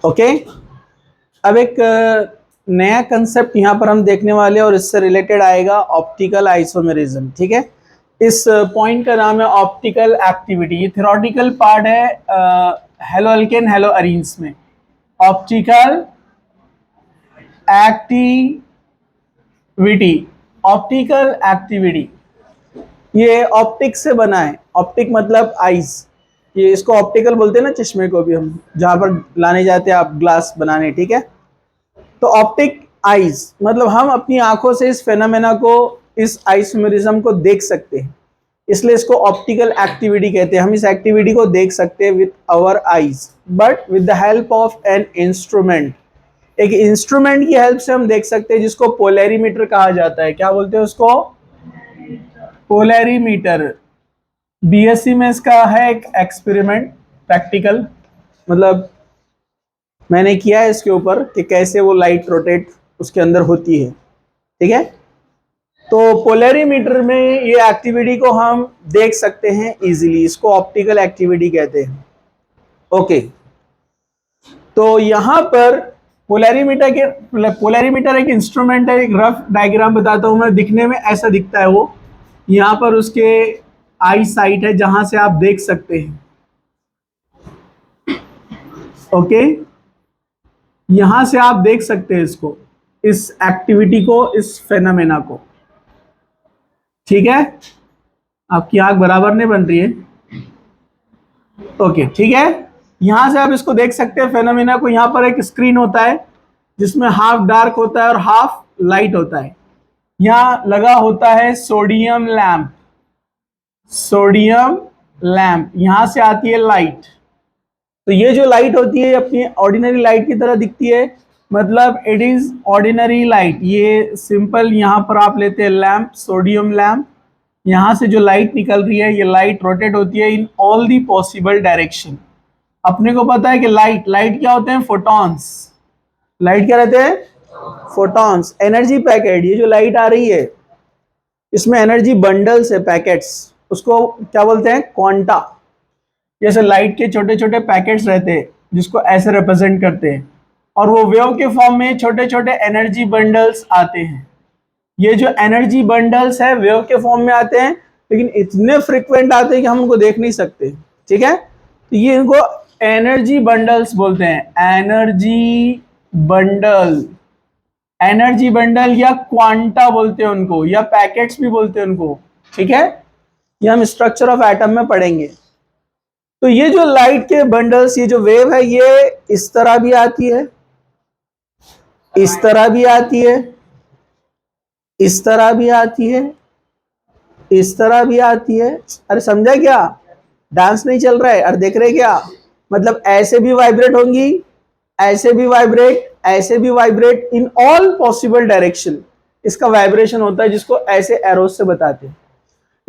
Okay, अब एक नया कंसेप्ट यहाँ पर हम देखने वाले हैं और इससे रिलेटेड आएगा ऑप्टिकल आइसोमेरिज्म। ठीक है, इस पॉइंट का नाम है ऑप्टिकल एक्टिविटी। ये थ्योरेटिकल पार्ट है हेलो अल्केन हेलो अरीन्स में। ऑप्टिकल एक्टिविटी, ऑप्टिकल एक्टिविटी ये ऑप्टिक से बना है। ऑप्टिक मतलब आइज, ये इसको ऑप्टिकल बोलते हैं ना, चश्मे को भी हम जहां पर लाने जाते हैं आप ग्लास बनाने। ठीक है, तो ऑप्टिक आइज मतलब हम अपनी आंखों से इस फेनोमेना को, इस आइसोमेरिज्म को देख सकते हैं, इसलिए इसको ऑप्टिकल एक्टिविटी कहते हैं। हम इस एक्टिविटी को देख सकते हैं with our eyes, but with the help of an instrument. एक इंस्ट्रूमेंट की हेल्प से हम देख सकते हैं जिसको पोलैरीमीटर कहा जाता है। क्या बोलते हैं उसको? पोलैरीमीटर। बीएससी में इसका है एक एक्सपेरिमेंट, प्रैक्टिकल, मतलब मैंने किया है इसके ऊपर कि कैसे वो लाइट रोटेट उसके अंदर होती है। ठीक है, तो पोलैरीमीटर में ये एक्टिविटी को हम देख सकते हैं इजीली, इसको ऑप्टिकल एक्टिविटी कहते हैं। ओके, तो यहां पर पोलैरीमीटर एक इंस्ट्रूमेंट है। एक रफ डायग्राम बताता हूं मैं, दिखने में ऐसा दिखता है वो। यहां पर उसके आई साइट है जहां से आप देख सकते हैं। ओके, यहां से आप देख सकते हैं इसको, इस एक्टिविटी को, इस फेनोमेना को। ठीक है, आपकी आंख बराबर नहीं बन रही है। ओके, ठीक है, यहां से आप इसको देख सकते हैं फेनोमेना को। यहां पर एक स्क्रीन होता है जिसमें हाफ डार्क होता है और हाफ लाइट होता है। यहां लगा होता है सोडियम लैंप। सोडियम लैंप, यहां से आती है लाइट। तो ये जो लाइट होती है अपनी ऑर्डिनरी लाइट की तरह दिखती है, मतलब इट इज ऑर्डिनरी लाइट। ये सिंपल यहां पर आप लेते हैं लैंप, सोडियम लैंप। यहां से जो लाइट निकल रही है, ये लाइट रोटेट होती है in all the possible direction. अपने को पता है कि लाइट क्या होते हैं? फोटॉन्स। लाइट क्या रहते हैं? Photons, energy packet. ये जो लाइट आ रही है इसमें एनर्जी बंडल्स है, पैकेट्स, उसको क्या बोलते हैं? क्वांटा। जैसे लाइट के छोटे छोटे पैकेट्स रहते हैं जिसको ऐसे रिप्रेजेंट करते हैं, और वो वेव के फॉर्म में छोटे छोटे एनर्जी बंडल्स आते हैं। ये जो एनर्जी बंडल्स है वेव के फॉर्म में आते हैं, लेकिन इतने फ्रिक्वेंट आते हैं कि हम उनको देख नहीं सकते। ठीक है, तो ये इनको एनर्जी बंडल्स बोलते हैं। एनर्जी बंडल, एनर्जी बंडल या क्वांटा बोलते हैं उनको, या पैकेट्स भी बोलते हैं उनको। ठीक है, ये हम स्ट्रक्चर ऑफ एटम में पढ़ेंगे। तो ये जो लाइट के बंडल्स, ये जो वेव है, ये इस तरह भी आती है, इस तरह भी आती है, इस तरह भी आती है, इस तरह भी आती है। अरे समझा क्या? डांस नहीं चल रहा है? अरे देख रहे क्या? मतलब ऐसे भी वाइब्रेट होंगी, ऐसे भी वाइब्रेट, ऐसे भी vibrate, in all possible direction इसका वाइब्रेशन होता है, जिसको ऐसे एरोज से बताते हैं।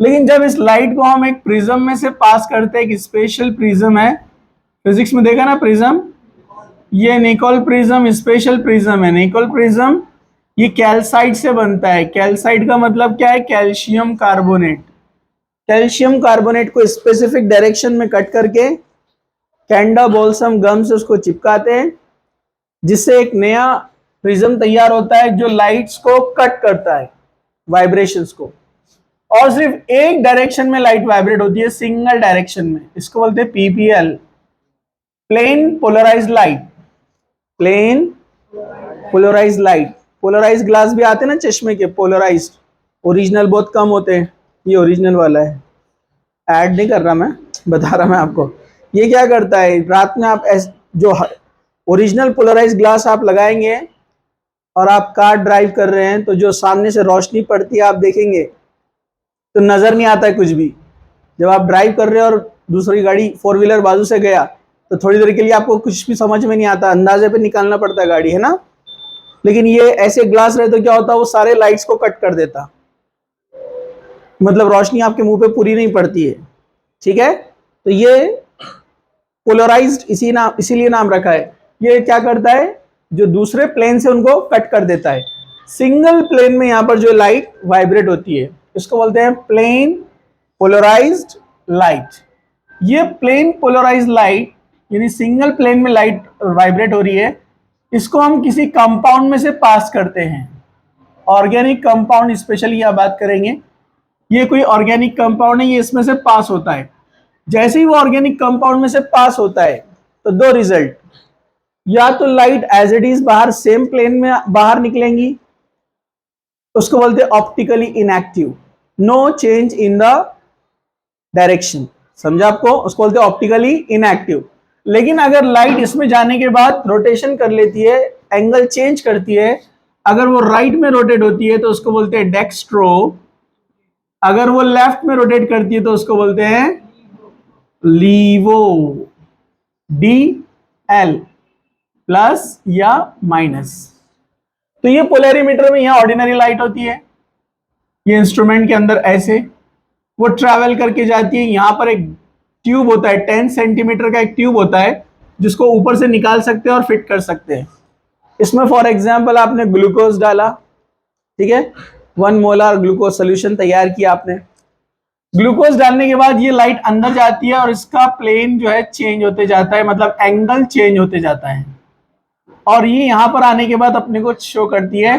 लेकिन जब इस लाइट को हम एक प्रिज्म में से पास करते हैं, एक स्पेशल प्रिज्म है, फिजिक्स में देखा ना प्रिज्म, ये निकोल प्रिज्म स्पेशल प्रिज्म है। निकोल प्रिज्म ये कैल्साइट से बनता है। कैल्साइट का मतलब क्या है? Calcium carbonate. कैल्शियम कार्बोनेट को स्पेसिफिक डायरेक्शन में कट करके कैंडा बोल्सम गम से उसको चिपकाते हैं, जिससे एक नया प्रिज्म तैयार होता है जो लाइट्स को कट करता है, वाइब्रेशंस को। और सिर्फ एक डायरेक्शन में लाइट वाइब्रेट होती है, सिंगल डायरेक्शन में। इसको बोलते हैं PPL, plane polarized light. Plane polarized light. Polarized glass भी आते हैं ना चश्मे के, पोलराइज्ड। ओरिजिनल बहुत कम होते हैं, ये ओरिजिनल वाला है, ऐड नहीं कर रहा मैं, बता रहा मैं आपको। ये क्या करता है, रात में आप जो ओरिजिनल पोलराइज्ड ग्लास आप लगाएंगे और आप कार ड्राइव कर रहे हैं, तो जो सामने से रोशनी पड़ती है आप देखेंगे तो नजर नहीं आता है कुछ भी। जब आप ड्राइव कर रहे हो और दूसरी गाड़ी फोर व्हीलर बाजू से गया, तो थोड़ी देर के लिए आपको कुछ भी समझ में नहीं आता, अंदाजे पे निकालना पड़ता है गाड़ी, है ना। लेकिन ये ऐसे ग्लास रहे तो क्या होता है, वो सारे लाइट्स को कट कर देता, मतलब रोशनी आपके मुंह पे पूरी नहीं पड़ती है। ठीक है, तो ये पोलराइज्ड इसीलिए नाम रखा है। ये क्या करता है, जो दूसरे प्लेन से उनको कट कर देता है। सिंगल प्लेन में यहां पर जो लाइट वाइब्रेट होती है, इसको बोलते हैं प्लेन पोलराइज्ड लाइट। ये प्लेन पोलराइज्ड लाइट यानी सिंगल प्लेन में लाइट वाइब्रेट हो रही है, इसको हम किसी कंपाउंड में से पास करते हैं। ऑर्गेनिक कंपाउंड स्पेशली यह बात करेंगे, ये कोई ऑर्गेनिक कंपाउंड है, ये इसमें से पास होता है। जैसे ही वो ऑर्गेनिक कंपाउंड में से पास होता है तो दो रिजल्ट, या तो लाइट एज इट इज बाहर सेम प्लेन में बाहर निकलेंगी, उसको बोलते हैं optically inactive, no change in the direction, समझा आपको, उसको बोलते हैं ऑप्टिकली इनएक्टिव। लेकिन अगर लाइट इसमें जाने के बाद रोटेशन कर लेती है, एंगल चेंज करती है, अगर वो राइट में रोटेट होती है तो उसको बोलते हैं डेक्स्ट्रो, अगर वो लेफ्ट में रोटेट करती है तो उसको बोलते हैं लीवो, डी एल प्लस या माइनस। तो ये पोलैरिमीटर में यहां ऑर्डिनरी लाइट होती है, ये इंस्ट्रूमेंट के अंदर ऐसे वो ट्रैवल करके जाती है। यहां पर एक ट्यूब होता है, 10 सेंटीमीटर का एक ट्यूब होता है जिसको ऊपर से निकाल सकते हैं और फिट कर सकते हैं। इसमें फॉर एग्जांपल आपने ग्लूकोज डाला, ठीक है, 1 मोलर ग्लूकोज सोल्यूशन तैयार किया आपने। ग्लूकोज डालने के बाद ये लाइट अंदर जाती है और इसका प्लेन जो है चेंज होते जाता है, मतलब एंगल चेंज होते जाता है, और ये यहां पर आने के बाद अपने को शो करती है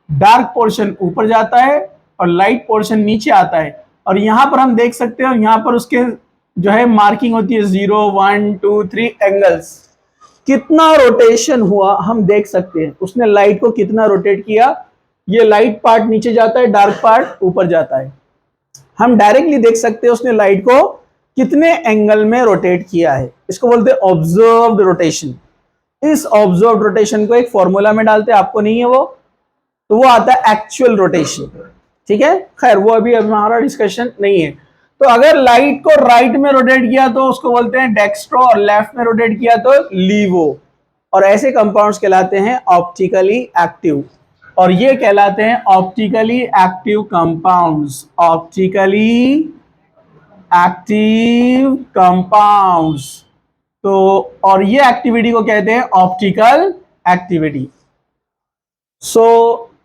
डार्क पोर्शन ऊपर जाता है और लाइट पोर्शन नीचे आता है। और यहां पर हम देख सकते हैं, और यहां पर उसके जो है मार्किंग होती है 0 1 2 3 एंगल्स, कितना रोटेशन हुआ हम देख सकते हैं, उसने लाइट को कितना रोटेट किया। ये लाइट पार्ट नीचे जाता है, डार्क पार्ट ऊपर जाता है। हम डायरेक्टली देख सकते हैं उसने लाइट को कितने एंगल में रोटेट किया है, इसको बोलते हैं ऑब्जर्व्ड रोटेशन। इस ऑब्जर्व्ड रोटेशन को एक फॉर्मूला में डालते हैं, आपको नहीं है वो, तो वो आता है एक्चुअल रोटेशन, ठीक है। खैर वो अभी हमारा डिस्कशन नहीं है। तो अगर लाइट को राइट में रोटेट किया तो उसको बोलते हैं डेक्स्ट्रो, और लेफ्ट में रोटेट किया तो लीवो, और ऐसे कंपाउंड्स कहलाते हैं ऑप्टिकली एक्टिव, और ये कहलाते हैं optically active compounds, optically active compounds. तो और ये एक्टिविटी को कहते हैं optical activity. So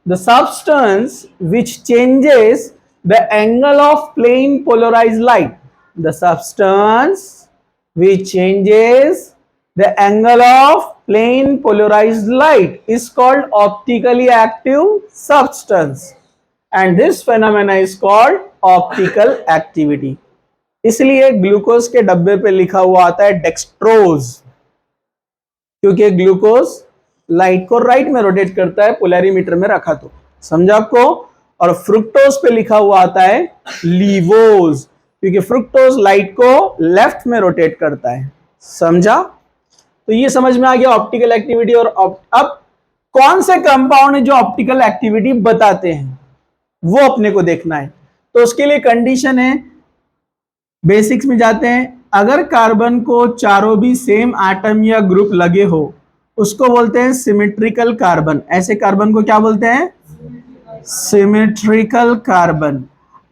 the substance which changes the angle of plane polarized light, the substance which changes the angle of plane polarized light is called optically active substance, and this phenomena is called optical activity. इसलिए glucose के डब्बे पे लिखा हुआ आता है dextrose, क्योंकि glucose light को राइट में रोटेट करता है पोलैरिमीटर में रखा तो, समझा आपको। और फ्रुक्टोज पे लिखा हुआ आता है लीवोज, क्योंकि फ्रुक्टोज लाइट को लेफ्ट में रोटेट करता है, समझा। तो ये समझ में आ गया ऑप्टिकल एक्टिविटी। और अब कौन से कंपाउंड है जो ऑप्टिकल एक्टिविटी बताते हैं वो अपने को देखना है। तो उसके लिए कंडीशन है, बेसिक्स में जाते हैं, अगर कार्बन को चारों भी सेम एटम या ग्रुप लगे हो उसको बोलते हैं सिमेट्रिकल कार्बन। ऐसे कार्बन को क्या बोलते हैं, सिमेट्रिकल कार्बन।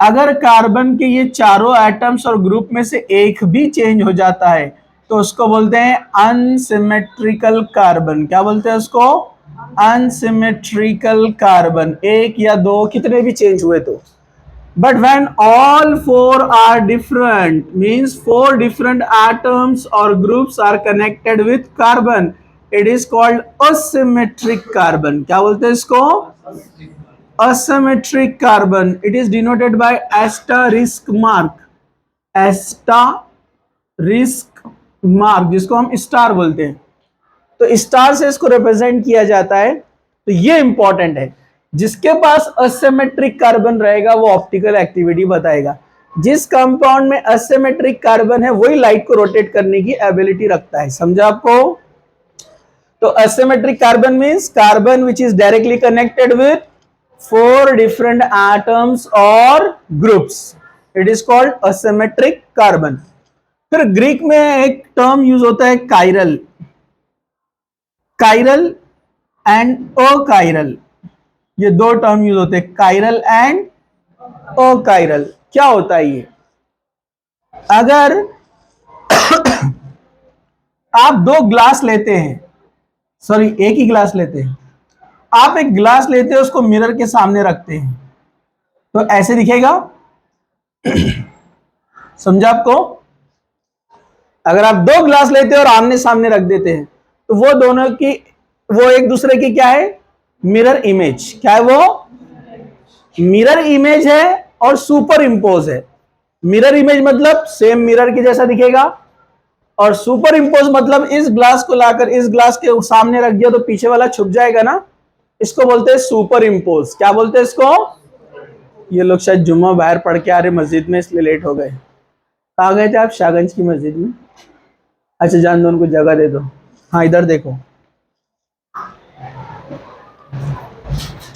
अगर कार्बन के ये चारों एटम्स और ग्रुप में से एक भी चेंज हो जाता है तो उसको बोलते हैं अनसिमेट्रिकल कार्बन। क्या बोलते हैं उसको, अनसिमेट्रिकल कार्बन। एक या दो कितने भी चेंज हुए तो। But when all four are different, means 4 different atoms or groups are connected with carbon, it is called asymmetric carbon. क्या बोलते हैं इसको, asymmetric carbon. It is denoted by asterisk mark, asterisk mark, जिसको हम star बोलते हैं। तो star से इसको रिप्रेजेंट किया जाता है। तो ये इंपॉर्टेंट है, जिसके पास असिमेट्रिक कार्बन रहेगा वो ऑप्टिकल एक्टिविटी बताएगा। जिस कंपाउंड में असिमेट्रिक कार्बन है वही लाइट को रोटेट करने की एबिलिटी रखता है, समझा आपको। तो asymmetric carbon means carbon which is directly connected with 4 different atoms और groups, it is called asymmetric carbon. फिर ग्रीक में एक टर्म यूज होता है काइरल, काइरल एंड अकाइरल, ये दो टर्म यूज होते हैं, काइरल एंड अकाइरल। क्या होता है ये, अगर आप 2 ग्लास लेते हैं, सॉरी एक ही ग्लास लेते हैं, आप एक ग्लास लेते हैं उसको मिरर के सामने रखते हैं तो ऐसे दिखेगा, समझा आपको। अगर आप दो ग्लास लेते हैं और आमने सामने रख देते हैं तो वो दोनों की, वो एक दूसरे की क्या है, मिरर इमेज। क्या है वो, मिरर इमेज है और सुपर इंपोज है। मिरर इमेज मतलब सेम मिरर के जैसा दिखेगा, और सुपर इंपोज मतलब इस ग्लास को लाकर इस ग्लास के सामने रख दिया तो पीछे वाला छुप जाएगा ना, इसको बोलते हैं सुपर इंपोज। क्या बोलते हैं इसको? ये लोग शायद जुम्मा बाहर पढ़ के आ रहे मस्जिद में, इसलिए लेट हो गए। कहाँ गए थे आप? शाहगंज की मस्जिद में? अच्छा, जान दो, उनको जगह दे दो। हाँ, इधर देखो,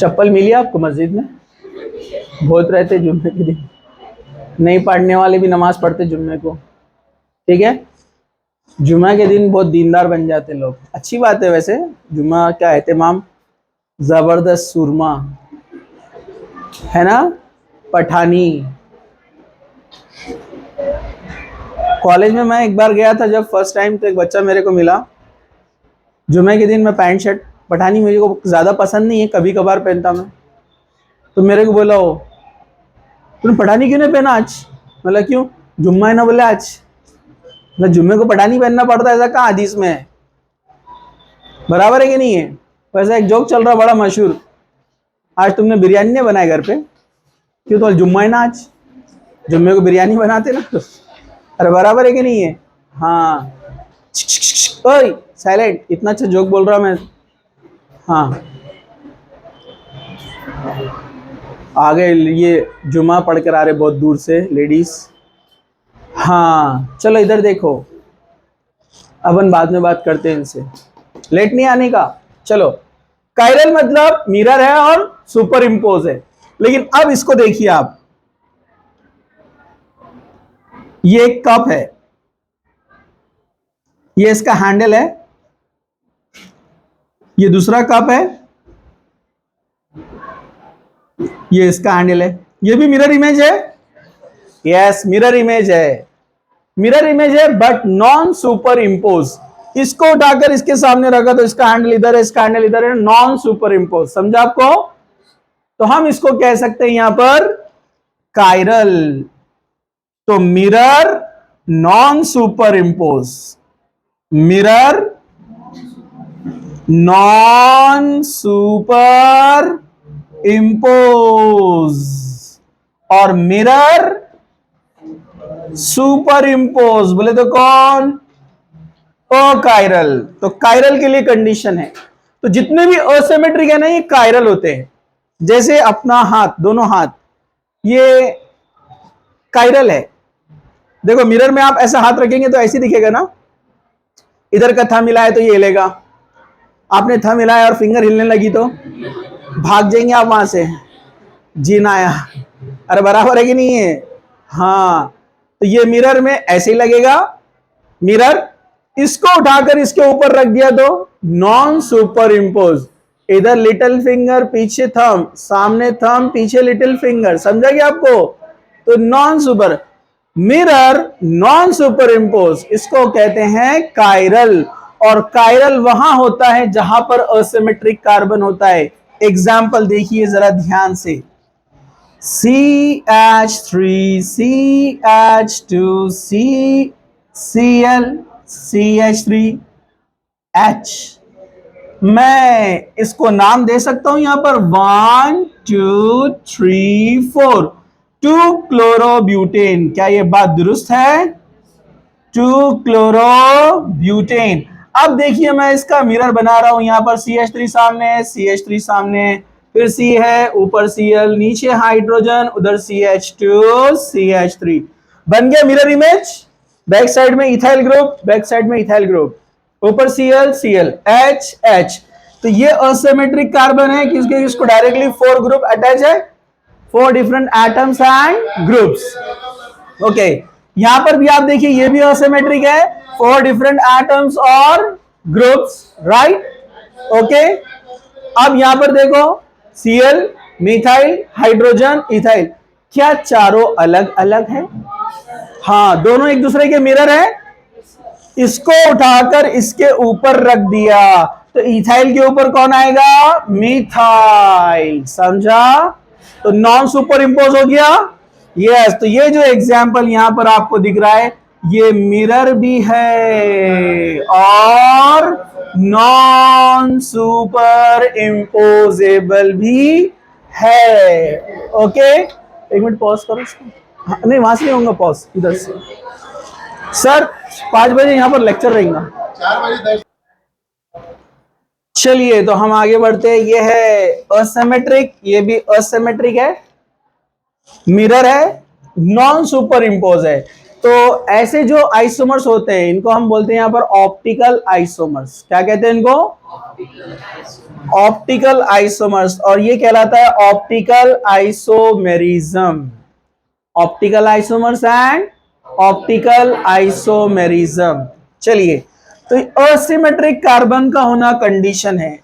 चप्पल मिली आपको मस्जिद में? बहुत रहते जुम्मे के दिन, नहीं पढ़ने वाले भी नमाज पढ़ते जुम्मे को, ठीक है। जुम्मा के दिन बहुत दीनदार बन जाते लोग, अच्छी बात है। वैसे जुम्मा का एहतमाम जबरदस्त सुरमा है ना, पठानी। कॉलेज में मैं एक बार गया था जब फर्स्ट टाइम, तो एक बच्चा मेरे को मिला। जुम्मे के दिन मैं पैंट शर्ट, पठानी मुझे को ज़्यादा पसंद नहीं है, कभी कभार पहनता मैं। तो मेरे को बोला, वो तूने पठानी क्यों नहीं पहना आज? मतलब क्यों, जुम्मा है ना? बोले आज मतलब जुम्मे को पठानी पहनना पड़ता है, ऐसा कहाँ हदीस में है? बराबर है कि नहीं है? वैसा एक जोक चल रहा बड़ा मशहूर, आज तुमने बिरयानी नहीं बनाया घर पे, क्यों? तो जुम्मा है ना आज, जुम्मे को बिरयानी बनाते ना। अरे बराबर है कि नहीं है? हाँ, ओए साइलेंट, इतना अच्छा जोक बोल रहा मैं। हाँ, आगे ये जुम्मा पढ़ कर आ रहे बहुत दूर से लेडीज। हाँ चलो इधर देखो, अपन बाद में बात करते हैं इनसे, लेट नहीं आने का। चलो, कायरल मतलब मिरर है और सुपर इंपोज है। लेकिन अब इसको देखिए आप, ये एक कप है, ये इसका हैंडल है, ये दूसरा कप है, ये इसका हैंडल है, ये भी मिरर इमेज है। यस, मिरर इमेज है, मिरर इमेज है बट नॉन सुपर इंपोज। इसको उठाकर इसके सामने रखा तो इसका हैंडल इधर है, इसका हैंडल इधर है, नॉन सुपर इंपोज। समझा आपको? तो हम इसको कह सकते हैं यहां पर कायरल। तो mirror non super impose, mirror non super impose, और मिरर सुपर इंपोज बोले तो कौन? ओ कायरल। तो कायरल के लिए कंडीशन है, तो जितने भी असिमेट्रिक है ना ये कायरल होते हैं। जैसे अपना हाथ, दोनों हाथ, ये कायरल है। देखो मिरर में आप ऐसा हाथ रखेंगे तो ऐसे दिखेगा ना, इधर का थंब मिलाया तो ये हिलेगा, आपने थंब मिलाया और फिंगर हिलने लगी तो भाग जाएंगे आप वहां से, जीना आया। अरे बराबर है कि नहीं है? हाँ, तो ये मिरर में ऐसे ही लगेगा, मिरर। इसको उठाकर इसके ऊपर रख दिया तो नॉन सुपर इंपोज, इधर लिटिल फिंगर पीछे थंब, सामने थंब पीछे लिटिल फिंगर। समझा क्या आपको? तो non super, mirror non super impose, इसको कहते हैं कायरल। और कायरल वहां होता है जहां पर असिमेट्रिक कार्बन होता है। एग्जाम्पल देखिए जरा ध्यान से, CH3, CH2, Cl, CH3H। मैं इसको नाम दे सकता हूं यहां पर 1 2 3 4, 2 क्लोरोब्यूटेन। क्या ये बात दुरुस्त है? 2 क्लोरोब्यूटेन। अब देखिए मैं इसका मिरर बना रहा हूं, यहां पर CH3 सामने है, CH3 सामने, फिर C है, ऊपर Cl, नीचे हाइड्रोजन, उधर CH2, CH3, बन गया मिरर इमेज। बैक साइड में इथाइल ग्रुप, बैक साइड में इथाइल ग्रुप, ऊपर Cl, Cl, H, H। तो ये असिमेट्रिक कार्बन है क्योंकि इसको डायरेक्टली 4 ग्रुप अटैच है, 4 different atoms and groups. Okay, यहां पर भी आप देखिए ये भी असिमेट्रिक है, 4 डिफरेंट एटम्स और ग्रुप्स, राइट? ओके, अब यहां पर देखो Cl, मिथाइल, हाइड्रोजन, इथाइल, क्या चारों अलग अलग है? हाँ, दोनों एक दूसरे के मिरर है। इसको उठाकर इसके ऊपर रख दिया तो इथाइल के ऊपर कौन आएगा? मिथाइल। समझा? तो नॉन सुपर इंपोज हो गया। यस, तो ये जो एग्जाम्पल यहां पर आपको दिख रहा है, ये मिरर भी है और नॉन सुपर इम्पोजेबल भी है। ओके, एक मिनट पॉज करो इसको। हाँ, नहीं वहां से नहीं होगा पॉज, इधर से। सर 5 बजे यहाँ पर लेक्चर रहेगा। 4 बजे। चलिए तो हम आगे बढ़ते हैं। ये है असिमेट्रिक, ये भी असिमेट्रिक है, मिरर है, नॉन सुपर इम्पोज है। तो ऐसे जो आइसोमर्स होते हैं इनको हम बोलते हैं यहां पर ऑप्टिकल आइसोमर्स। क्या कहते हैं इनको? Optical isomers. और ये कहलाता है optical isomerism. Optical isomers and optical isomerism. चलिए, तो असिमेट्रिक कार्बन का होना कंडीशन है।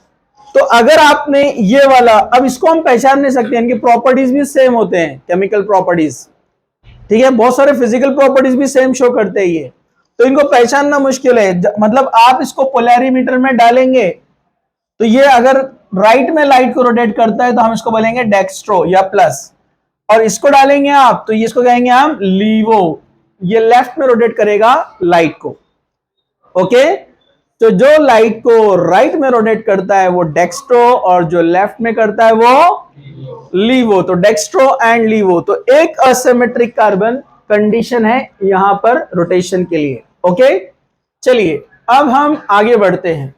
तो अगर आपने ये वाला, अब इसको हम पहचान नहीं सकते, इनकी प्रॉपर्टीज भी सेम होते हैं, केमिकल प्रॉपर्टीज, ठीक है, बहुत सारे फिजिकल प्रॉपर्टीज भी सेम शो करते हैं ये, तो इनको पहचानना मुश्किल है। मतलब आप इसको पोलैरिमीटर में डालेंगे तो ये अगर राइट में लाइट को रोटेट करता है तो हम इसको बोलेंगे डेक्स्ट्रो या प्लस, और इसको डालेंगे आप तो ये इसको कहेंगे हम लीवो, ये लेफ्ट में रोटेट करेगा लाइट को। ओके, तो जो लाइट को राइट में रोटेट करता है वो डेक्स्ट्रो और जो लेफ्ट में करता है वो लीवो। तो डेक्स्ट्रो एंड लीवो, तो एक असिमेट्रिक कार्बन कंडीशन है यहां पर रोटेशन के लिए। ओके, चलिए अब हम आगे बढ़ते हैं।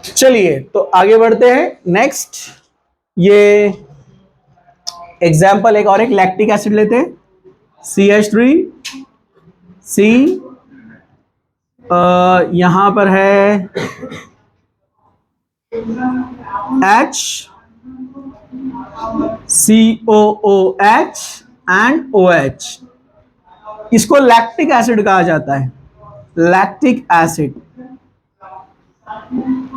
चलिए तो आगे बढ़ते हैं। नेक्स्ट, ये एग्जाम्पल एक और, एक लैक्टिक एसिड लेते हैं, CH3 C, यहां पर है H, COOH एंड OH। इसको लैक्टिक एसिड कहा जाता है, लैक्टिक एसिड।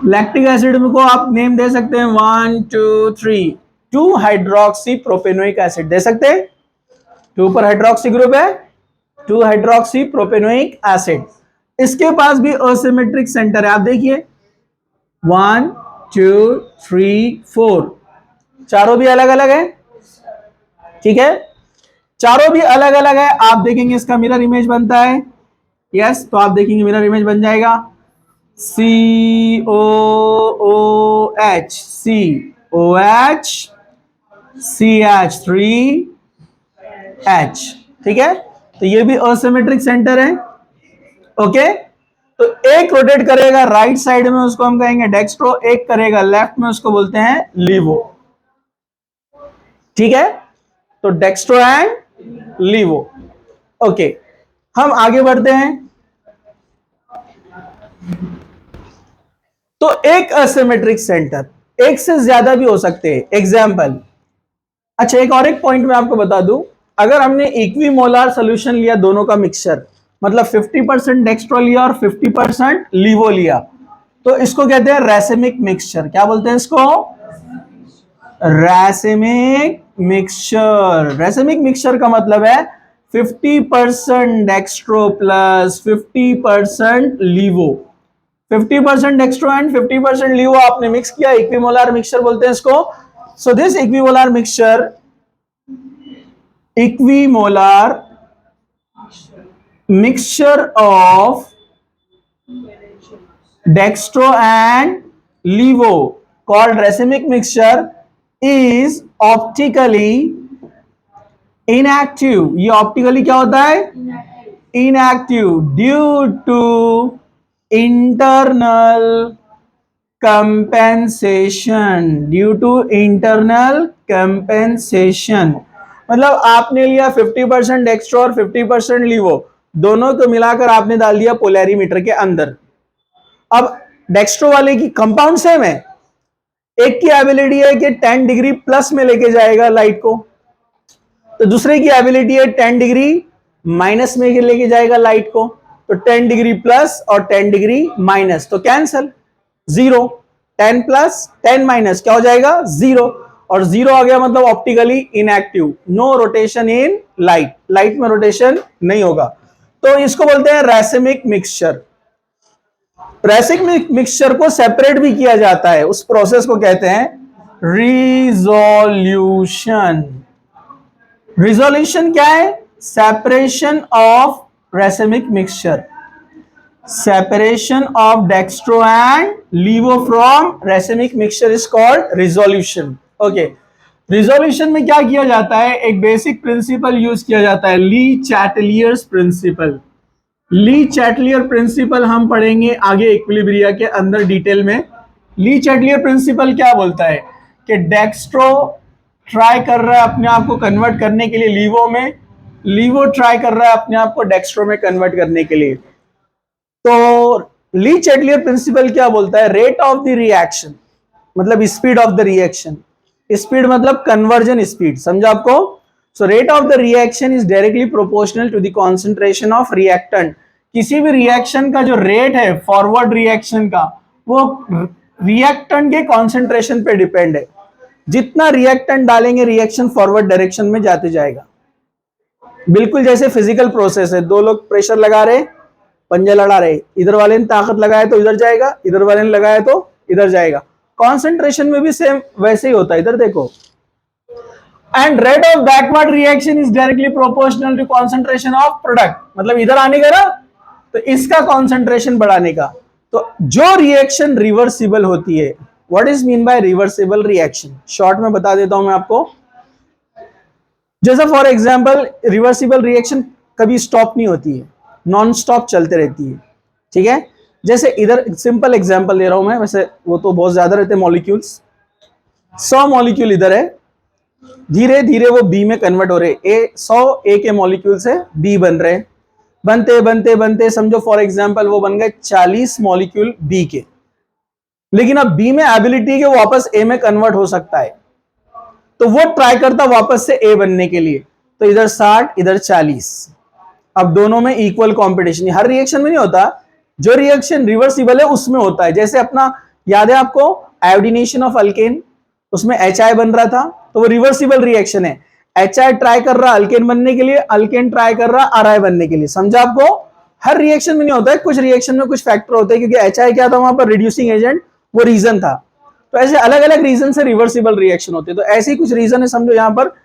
लैक्टिक एसिड को आप नेम दे सकते हैं 1 2 3, 2 हाइड्रोक्सी प्रोपेनोइक एसिड दे सकते हैं। 2 पर हाइड्रोक्सी ग्रुप है, 2 हाइड्रोक्सी प्रोपेनोइक एसिड। इसके पास भी असिमेट्रिक सेंटर है, आप देखिए 1 2 3 4, चारों भी अलग अलग है, ठीक है, चारों भी अलग अलग है। आप देखेंगे इसका मिरर इमेज बनता है, यस, तो आप देखेंगे मिरर इमेज बन जाएगा COOH, COH, CH3H, ठीक है, तो ये भी असिमेट्रिक सेंटर है। ओके, तो एक रोटेट करेगा राइट साइड में, उसको हम कहेंगे डेक्स्ट्रो, एक करेगा लेफ्ट में, उसको बोलते हैं लीवो, ठीक है, तो डेक्स्ट्रो एंड लीवो। ओके, हम आगे बढ़ते हैं। तो एक असिमेट्रिक सेंटर, एक से ज्यादा भी हो सकते हैं। एग्जाम्पल, अच्छा एक और एक पॉइंट मैं आपको बता दूं, अगर हमने इक्विमोलार सोल्यूशन लिया दोनों का मिक्सचर, मतलब 50% डेक्स्ट्रो लिया और 50% लीवो लिया, तो इसको कहते हैं रैसिमिक मिक्सचर। क्या बोलते हैं इसको? रैसिमिक मिक्सचर। रैसिमिक मिक्सचर का मतलब है 50% dextro plus 50% laevo. 50% dextro and 50% laevo आपने मिक्स किया, इक्विमोलार मिक्सचर बोलते हैं इसको। So this equimolar mixture, equimolar mixture of dextro and levo called racemic mixture is optically inactive। ये ऑप्टिकली क्या होता है? Inactive due to internal compensation, due to internal compensation. मतलब आपने लिया 50% डेक्स्ट्रो और 50% लीवो, दोनों को मिलाकर आपने डाल दिया पोलैरिमीटर के अंदर। अब डेक्स्ट्रो वाले की कंपाउंड सेम है, एक की एबिलिटी है कि 10 डिग्री प्लस में लेके जाएगा लाइट को, तो दूसरे की एबिलिटी है 10 डिग्री माइनस में लेके जाएगा लाइट को। तो 10 डिग्री प्लस और 10 डिग्री माइनस, तो कैंसल, 0। 10 प्लस 10 माइनस क्या हो जाएगा? 0, और 0 आ गया मतलब optically inactive, no rotation in light, light में रोटेशन नहीं होगा। तो इसको बोलते हैं रैसिमिक मिक्सचर। रैसिमिक मिक्सचर को सेपरेट भी किया जाता है, उस प्रोसेस को कहते हैं रिजोल्यूशन। रिजोल्यूशन क्या है? Separation of racemic mixture, separation of dextro and levo from racemic mixture is called resolution. Okay, resolution में क्या किया जाता है? एक बेसिक प्रिंसिपल यूज किया जाता है, Le Chatelier's principle. Le Chatelier principle हम पढ़ेंगे आगे इक्विलिब्रिया के अंदर डिटेल में। ली चैटलियर प्रिंसिपल क्या बोलता है कि डेक्स्ट्रो ट्राई कर रहा है अपने आप को कन्वर्ट करने के लिए लीवो में, लीवो ट्राई कर रहा है अपने आप को डेक्स्ट्रो में कन्वर्ट करने के लिए। तो ली चैटलियर प्रिंसिपल क्या बोलता है? रेट ऑफ द रिएक्शन मतलब speed of the reaction, speed मतलब कन्वर्जन स्पीड, समझा आपको? So rate of the reaction is directly proportional to the concentration of reactant. किसी भी रिएक्शन का जो रेट है फॉरवर्ड रिएक्शन का, वो रिएक्टेंट के कॉन्सेंट्रेशन पे डिपेंड है। जितना रिएक्टेंट डालेंगे रिएक्शन फॉरवर्ड डायरेक्शन में जाते जाएगा। बिल्कुल जैसे फिजिकल प्रोसेस है, दो लोग प्रेशर लगा रहे, पंजे लड़ा रहे, इधर वाले ने ताकत लगाया तो इधर जाएगा, इधर वाले ने लगाया तो इधर जाएगा। कॉन्सेंट्रेशन में भी सेम वैसे ही होता है, इधर देखो। And rate of backward reaction is directly proportional to concentration of product, मतलब इधर आने का ना तो इसका कॉन्सेंट्रेशन बढ़ाने का। तो जो रिएक्शन रिवर्सिबल होती है, what is mean by reversible reaction, short में बता देता हूं मैं आपको। जैसा फॉर एग्जांपल रिवर्सिबल रिएक्शन कभी स्टॉप नहीं होती है, नॉन स्टॉप चलते रहती है, ठीक है। जैसे इधर सिंपल एग्जांपल दे रहा हूं मैं, वैसे वो तो बहुत ज्यादा रहते हैं मॉलिक्यूल्स। 100 मॉलिक्यूल इधर है, धीरे धीरे वो बी में कन्वर्ट हो रहे, 100 ए के मॉलिक्यूल से बी बन रहे, बनते बनते बनते समझो फॉर एग्जांपल वो बन गए 40 मॉलिक्यूल बी के। लेकिन अब बी में एबिलिटी के वापस ए में कन्वर्ट हो सकता है, तो वो ट्राई करता वापस से ए बनने के लिए, तो इधर 60 इधर 40। अब दोनों में इक्वल कंपटीशन, हर रिएक्शन में नहीं होता, जो रिएक्शन रिवर्सिबल है उसमें होता है। जैसे अपना याद है आपको आयोडीनेशन ऑफ अल्केन, उसमें HI बन रहा था, तो वो रिवर्सिबल रिएक्शन है। HI ट्राई कर रहा अल्केन बनने के लिए, अल्केन ट्राई कर रहा RI बनने के लिए, समझा आपको? हर रिएक्शन में नहीं होता है, कुछ रिएक्शन में कुछ फैक्टर होते हैं, क्योंकि HI क्या था वहां पर? रिड्यूसिंग एजेंट, वो रीजन था। तो ऐसे अलग अलग रीजन से रिवर्सिबल रिएक्शन होते हैं। तो ऐसे ही कुछ रीजन है, समझो यहाँ पर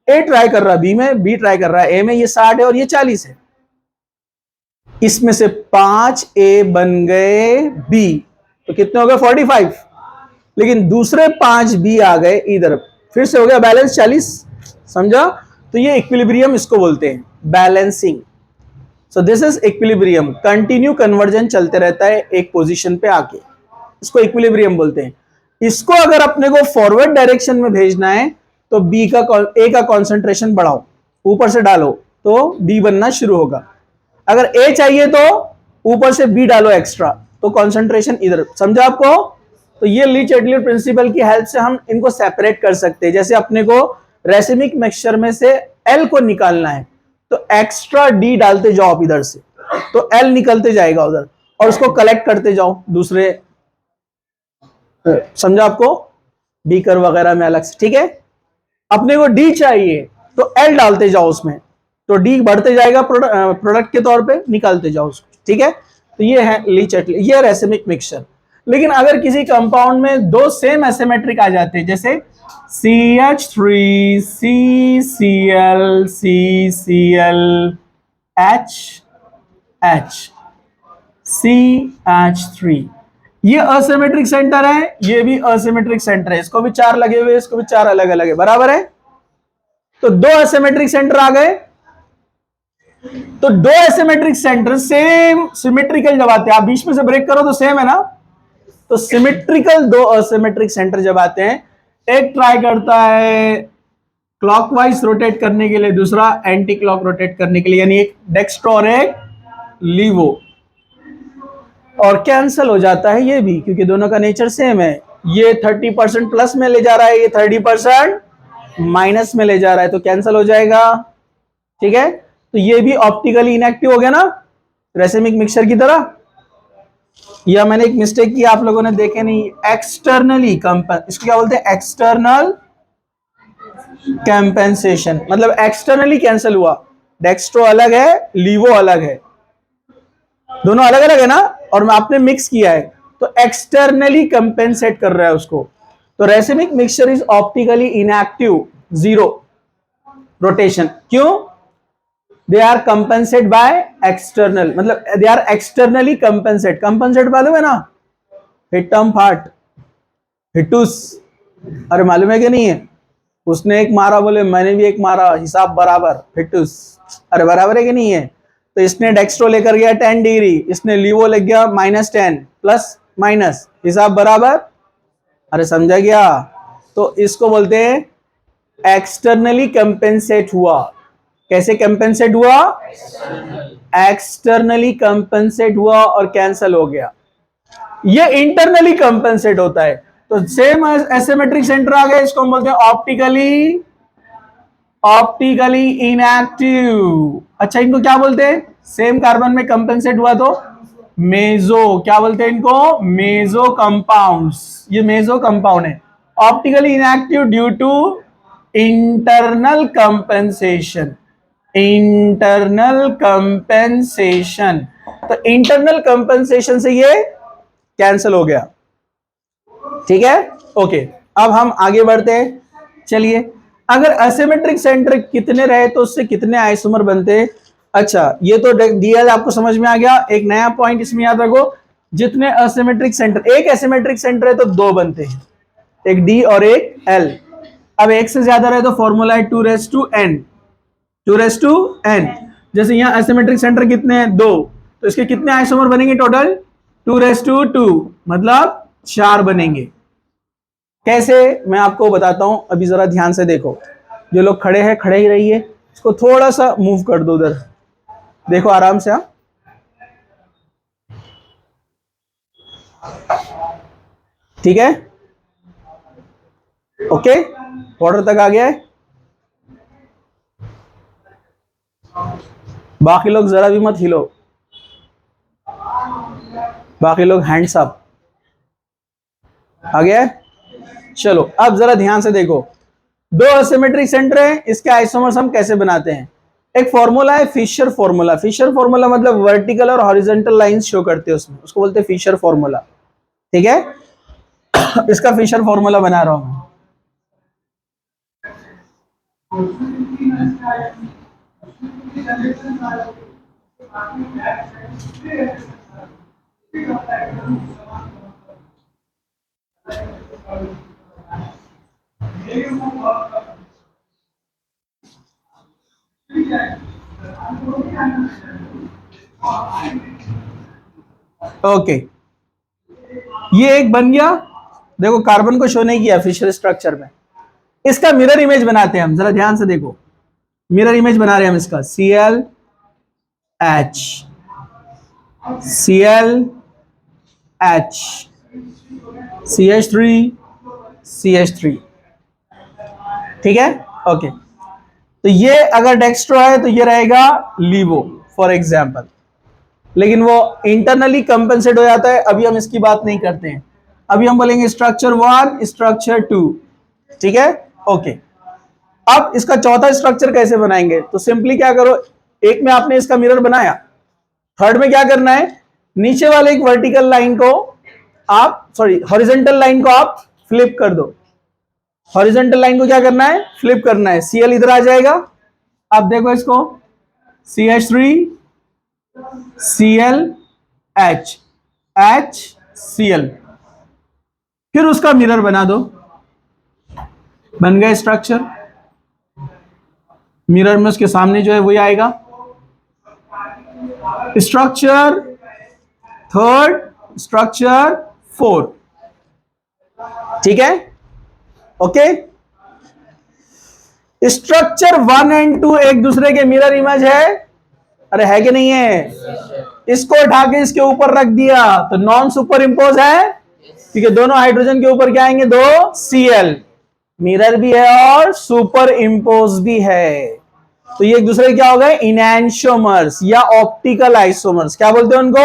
ए ट्राई कर रहा बी में, बी ट्राई कर रहा है ए में, ये 60 है और ये 40 है। इसमें से 5 ए बन गए बी, तो कितने हो गए? 45। लेकिन दूसरे 5 बी आ गए इधर, फिर से हो गया बैलेंस 40, समझा? तो ये इक्विलिब्रियम इसको बोलते हैं, balancing. So this is equilibrium, continue conversion चलते रहता है एक पोजीशन पे आके, इसको इक्विलिब्रियम बोलते हैं। इसको अगर अपने को फॉरवर्ड डायरेक्शन में भेजना है तो बी का ए का कॉन्सेंट्रेशन बढ़ाओ, ऊपर से डालो तो बी बनना शुरू होगा। अगर ए चाहिए तो ऊपर से बी डालो एक्स्ट्रा, तो कॉन्सेंट्रेशन इधर, समझा आपको? तो ये ली चैटलियर प्रिंसिपल की हेल्प से हम इनको सेपरेट कर सकते हैं। जैसे अपने को रेसिमिक मिक्सचर में से एल को निकालना है, तो एक्स्ट्रा डी डालते जाओ आप इधर से, तो एल निकलते जाएगा उधर, और उसको कलेक्ट करते जाओ दूसरे, समझा आपको? बीकर वगैरह में अलग से, ठीक है। अपने को डी चाहिए तो एल डालते जाओ उसमें, तो डी बढ़ते जाएगा, प्रोडक्ट के तौर पे निकालते जाओ उसको, ठीक है। तो ये है ली चैटलियर, ये रेसिमिक मिक्सचर। लेकिन अगर किसी कंपाउंड में दो सेम एसिमेट्रिक आ जाते हैं, जैसे CH3 CCl CCl H CH3, ये असिमेट्रिक सेंटर है, ये भी असिमेट्रिक सेंटर है, इसको भी 4 लगे हुए, इसको भी 4 अलग अलग है, बराबर है। तो दो असिमेट्रिक सेंटर आ गए, तो दो एसिमेट्रिक सेंटर सेम सिमेट्रिकल जब आते हैं, आप बीच में से ब्रेक करो तो सेम है ना, तो सिमेट्रिकल दो असिमेट्रिक सेंटर जब आते हैं, एक ट्राई करता है क्लॉकवाइज रोटेट करने के लिए, दूसरा एंटी क्लॉक रोटेट करने के लिए, यानी एक डेक्स्ट्रो और एक लीवो, और कैंसल हो जाता है ये भी, क्योंकि दोनों का नेचर सेम है। ये 30% प्लस में ले जा रहा है, ये 30% माइनस में ले जा रहा है, तो कैंसल हो जाएगा, ठीक है। तो ये भी ऑप्टिकली इनएक्टिव हो गया ना, रेसिमिक मिक्सचर की तरह। या मैंने एक मिस्टेक की, आप लोगों ने देखे नहीं, एक्सटर्नली इसको क्या बोलते हैं? एक्सटर्नल कंपेंसेशन, मतलब एक्सटर्नली कैंसिल हुआ, डेक्स्ट्रो अलग है, लीवो अलग है, दोनों अलग अलग है ना, और आपने मिक्स किया है, तो एक्सटर्नली कंपेंसेट कर रहा है उसको। तो racemic mixture is optically inactive, 0, rotation. क्यों? They are compensate by external, मतलब they are externally compensate. Compensate मालूम है ना, हिट्टम फाट, हिटूस, अरे मालूम है कि नहीं है? उसने एक मारा बोले मैंने भी एक मारा, हिसाब बराबर, हिटूस, अरे बराबर है कि नहीं है? तो इसने डेक्स्ट्रो लेकर गया 10 डिग्री, इसने लीवो ले गया -10, प्लस माइनस, हिसाब बराबर, अरे समझा गया? तो इसको बोलते हैं एक्सटर्नली कंपेंसेट हुआ। कैसे कंपेंसेट हुआ? एक्सटर्नली कंपेंसेट हुआ और कैंसल हो गया। ये इंटरनली कंपेंसेट होता है। तो सेम एसिमेट्रिक सेंटर आ गया, इसको हम बोलते हैं ऑप्टिकली इनएक्टिव। अच्छा, इनको क्या बोलते हैं? सेम कार्बन में कंपेंसेट हुआ तो मेजो, क्या बोलते हैं इनको? Meso compounds. ये मेजो कंपाउंड है। Optically inactive due to internal compensation. Internal compensation, तो इंटरनल कंपेंसेशन से ये कैंसिल हो गया। ठीक है, ओके। अब हम आगे बढ़ते हैं। चलिए, अगर एसिमेट्रिक सेंटर कितने रहे तो उससे कितने आइसोमर बनते हैं? अच्छा, ये तो दिया आपको समझ में आ गया। एक नया पॉइंट इसमें याद रखो, जितने एसिमेट्रिक सेंटर, एक एसिमेट्रिक सेंटर है तो दो बनते हैं, एक डी और एक एल। अब एक से ज्यादा रहे तो फॉर्मूला है 2n, 2n। जैसे यहाँ एसिमेट्रिक सेंटर कितने हैं? दो, तो इसके कितने आइसोमर बनेंगे टोटल? 2 मतलब 4 बनेंगे। कैसे, मैं आपको बताता हूं, अभी जरा ध्यान से देखो। जो लोग खड़े हैं खड़े ही रहिए, इसको थोड़ा सा मूव कर दो उधर, देखो आराम से। ठीक है, ओके, बॉर्डर तक आ गया है। बाकी लोग जरा भी मत हिलो, बाकी लोग हैंड्स अप। आ गया है? चलो, अब जरा ध्यान से देखो, दो एसिमेट्रिक सेंटर है, इसके आइसोमर्स हम कैसे बनाते हैं? एक फॉर्मूला है फिशर फॉर्मूला। फिशर फॉर्मूला मतलब वर्टिकल और हॉरिजॉन्टल लाइंस शो करते हैं उसमें, उसको बोलते हैं फिशर फॉर्मूला। ठीक है, इसका फिशर फॉर्मूला बना रहा हूं मैं। ओके, ये एक बन गया। देखो, कार्बन को शो नहीं किया फिशर स्ट्रक्चर में। इसका मिरर इमेज बनाते हैं हम, जरा ध्यान से देखो। मिरर इमेज बना रहे हैं हम इसका, Cl H, Cl H, CH3 CH3। ठीक है, ओके। तो ये अगर डेक्स्ट्रो है तो ये रहेगा लीवो फॉर एग्जाम्पल, लेकिन वो इंटरनली कंपेंसेट हो जाता है। अभी हम इसकी बात नहीं करते हैं, अभी हम बोलेंगे स्ट्रक्चर 1, स्ट्रक्चर 2। ठीक है, ओके। अब इसका चौथा स्ट्रक्चर कैसे बनाएंगे? तो सिंपली क्या करो, एक में आपने इसका मिरर बनाया, थर्ड में क्या करना है, नीचे वाले एक वर्टिकल लाइन को आप, सॉरी हॉरिजॉन्टल लाइन को आप फ्लिप कर दो। हॉरिजॉन्टल लाइन को क्या करना है? फ्लिप करना है। Cl इधर आ जाएगा। अब देखो इसको, CH3 Cl H, HCl, फिर उसका मिरर बना दो, बन गया स्ट्रक्चर। मिरर में उसके सामने जो है वही आएगा। Structure third, structure 4। ठीक है, ओके। स्ट्रक्चर 1 और 2 एक दूसरे के मिरर इमेज है, अरे है कि नहीं है? इसको उठा के इसके ऊपर रख दिया तो नॉन सुपर इंपोज है, क्योंकि दोनों हाइड्रोजन के ऊपर क्या आएंगे? दो Cl, मिरर भी है और सुपर इंपोज भी है। तो ये एक दूसरे के क्या हो गए? इनैंशोमर्स या ऑप्टिकल आइसोमर्स। क्या बोलते हैं उनको?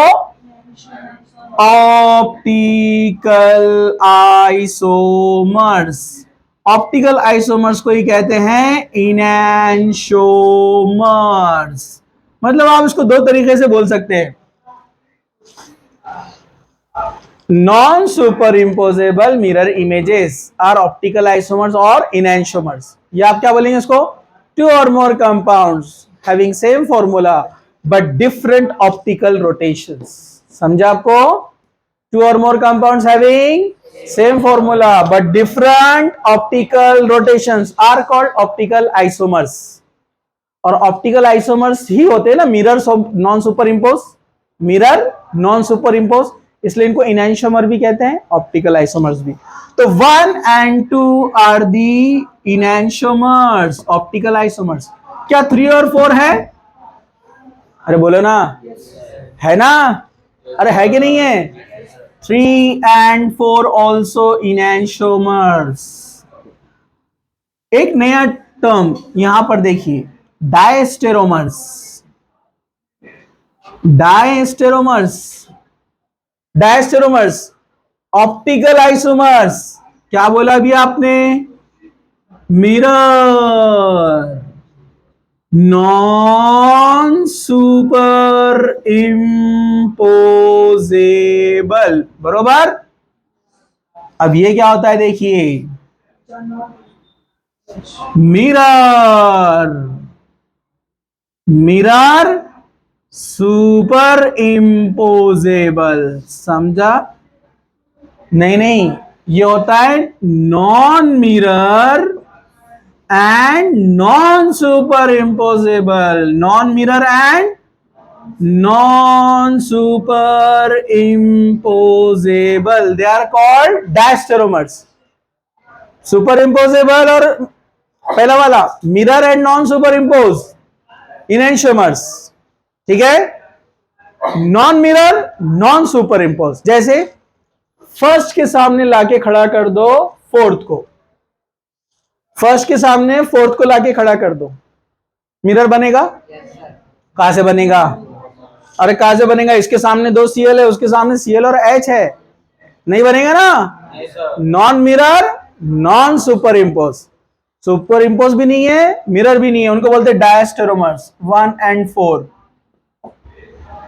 Optical isomers. ऑप्टिकल आइसोमर्स को ही कहते हैं इनैंशोमर्स। मतलब आप इसको दो तरीके से बोल सकते हैं, non superimposable mirror images are optical isomers और इनैंशोमर्स। ये आप क्या बोलेंगे इसको? two or more compounds having same formula but different optical rotations. समझा आपको? Two or more compounds having same formula but different optical rotations are called optical isomers. और optical isomers ही होते हैं ना mirror non super impose, mirror non super impose, इसलिए इनको इनैंशियोमर भी कहते हैं, ऑप्टिकल आइसोमर्स भी. तो 1 and 2 are the enantiomers, optical isomers. क्या 3 और 4 है? अरे बोलो ना, है ना? अरे है कि नहीं है? 3 and 4 ऑल्सो इनैंशियोमर्स. एक नया टर्म यहां पर देखिए, diastereomers. Diastereomers, diastereomers optical isomers. क्या बोला अभी आपने? Mirror non super imposable. बरोबर. अब ये क्या होता है देखिए, मिरर, मिरर सुपर इम्पोजेबल. समझा? नहीं नहीं, ये होता है non mirror and non superimposable. Non mirror and non superimposable, they are called diastereomers. Superimposable और पहला वाला mirror and non superimpose, enantiomers. ठीक है? Non mirror non superimpose. जैसे फर्स्ट के सामने लाके खड़ा कर दो फोर्थ को, फर्स्ट के सामने फोर्थ को लाके खड़ा कर दो, मिरर बनेगा? कहां से बनेगा? अरे कहां से बनेगा? इसके सामने 2 Cl है, उसके सामने Cl और H है, नहीं बनेगा ना. Non mirror non super impose. Super impose भी नहीं है, मिरर भी नहीं है, उनको बोलते डायस्टेरोमर्स. 1 and 4,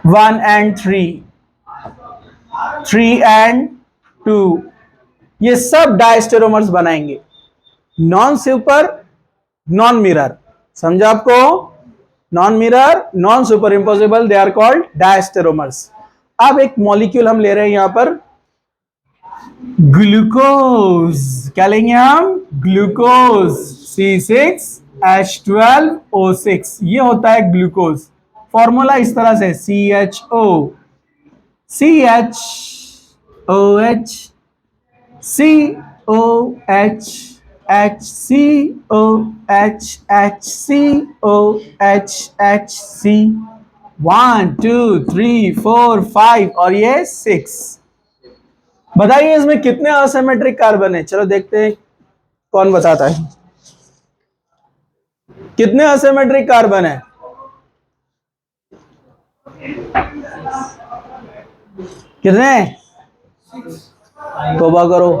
1 and 3, 3 and 2, ये सब डायस्टेरोमर्स बनाएंगे. Non super non mirror. समझा आपको? Non mirror non superimposable, they are called diastereomers. अब एक मॉलिक्यूल हम ले रहे हैं यहां पर, ग्लूकोज. क्या लेंगे हम? ग्लूकोज. C6H12O6, ये होता है ग्लूकोज. फॉर्मूला इस तरह से, CHO, CHOH, COH, HCOH, HCOH, HC. 1 2 3 4 5 और ये 6. बताइए इसमें कितने असिमेट्रिक कार्बन है? चलो देखते हैं कौन बताता है. कितने असिमेट्रिक कार्बन है? कितने? तौबा करो.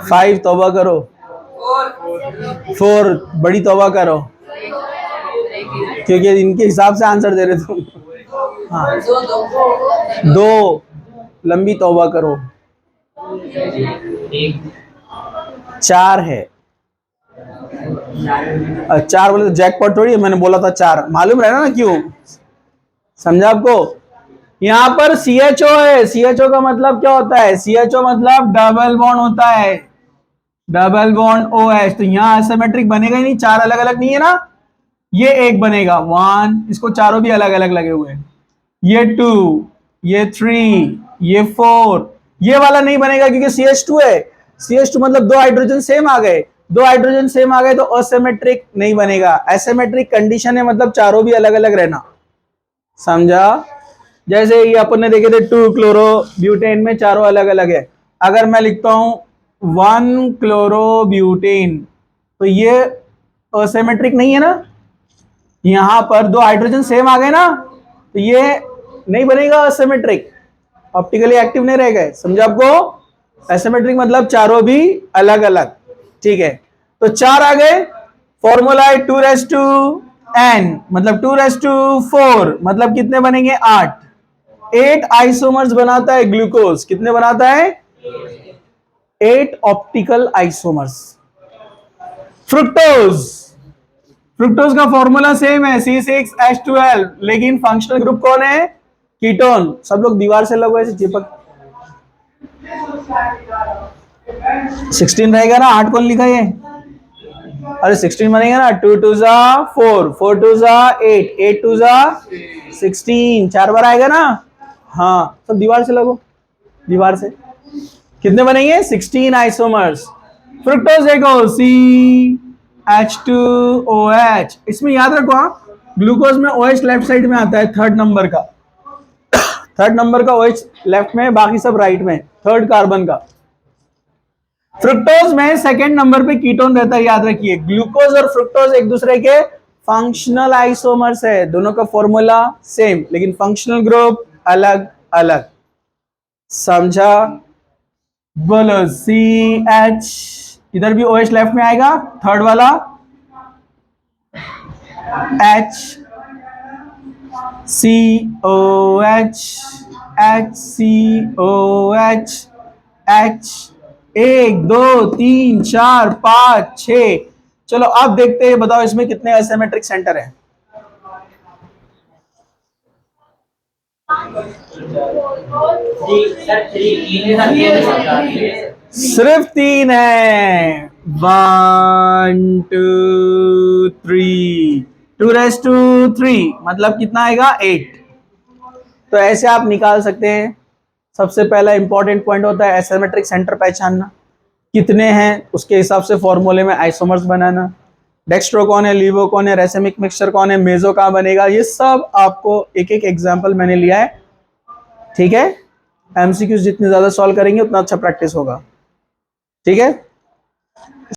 5. तौबा करो. 4. बड़ी तौबा करो, क्योंकि इनके हिसाब से आंसर दे रहे तुम. हाँ 2. लंबी तौबा करो. 4 है. 4 बोले तो जैकपॉट थोड़ी है, मैंने बोला था 4. मालूम रहना ना क्यों. समझा आपको? यहां पर CHO है. CHO का मतलब क्या होता है? CHO मतलब डबल बॉन्ड होता है, डबल बॉन्ड OH. तो यहां एसिमेट्रिक बनेगा ही नहीं, 4 अलग अलग नहीं है ना. ये एक बनेगा 1, इसको चारों भी अलग अलग लगे हुए हैं. ये 2, ये 3, ये 4. ये वाला नहीं बनेगा क्योंकि CH2 है. CH2 मतलब 2 हाइड्रोजन सेम आ गए, 2 हाइड्रोजन सेम आ गए तो असिमेट्रिक नहीं बनेगा. एसिमेट्रिक कंडीशन है मतलब चारों भी अलग अलग रहना. समझा? जैसे ये अपन ने देखे थे 2 क्लोरोब्यूटेन में चारों अलग अलग है. अगर मैं लिखता हूं 1 क्लोरोब्यूटेन तो ये असिमेट्रिक नहीं है ना. यहां पर 2 हाइड्रोजन सेम आ गए ना, तो ये नहीं बनेगा असिमेट्रिक, ऑप्टिकली एक्टिव नहीं रहेगा. समझा आपको? एसिमेट्रिक मतलब चारों भी अलग अलग. ठीक है, तो 4 आ गए. फॉर्मूला है 2n मतलब 2/4 मतलब कितने बनेंगे? 8. 8 आइसोमर्स बनाता है ग्लूकोज. कितने बनाता है? 8 ऑप्टिकल आइसोमर्स. फ्रुक्टोज फ्रुक्टोज का फॉर्मूला सेम है C6H12, लेकिन फंक्शनल ग्रुप कौन है? कीटोन। सब लोग दीवार से लगो ऐसे चिपक। 16 रहेगा ना, 8 कौन लिखा ये? अरे 16 बनेगा ना, 2 2 जा 4, 4 2 जा 8, 8 2 जा 16, 4 बार आएगा ना। हाँ, सब दीवार से लगो, दीवार से। कितने बनेंगे? 16 आइसोमर्स। फ्रुक्टोज देखो CH2OH, इसमें याद रखो हाँ, ग्लूकोज में OH लेफ्ट साइड में आता है, थर्ड नंबर का, थर्ड नंबर का OH लेफ्ट में, बाकी सब राइट में, थर्ड कार्बन का। फ्रुक्टोज में सेकंड नंबर पे कीटोन रहता है, याद रखिए। ग्लूकोज और फ्रुक्टोज एक दूसरे के फंक्शनल आइसोमर्स है, दोनों का फॉर्मूला सेम, लेकिन फंक्शनल ग्रुप अलग अलग। समझा? बोलो CH, इधर भी OH लेफ्ट में आएगा, थर्ड वाला H, COH, HCOH, H, 1 2 3 4 5 6। चलो अब देखते हैं, बताओ इसमें कितने एसिमेट्रिक सेंटर है? सिर्फ 3 है। 1 2 3, 2⁻³ मतलब कितना आएगा? 8। तो ऐसे आप निकाल सकते हैं। सबसे पहला इंपॉर्टेंट पॉइंट होता है एसिमेट्रिक सेंटर पहचानना, कितने हैं उसके हिसाब से फॉर्मूले में आइसोमर्स बनाना। डेक्स्ट्रो कौन है, लीवो कौन है, रेसेमिक मिक्सचर कौन है, मेजो कहां बनेगा, ये सब आपको एक एक एग्जांपल मैंने लिया है। ठीक है, एमसीक्यूज जितने ज्यादा सॉल्व करेंगे उतना अच्छा प्रैक्टिस होगा। ठीक है।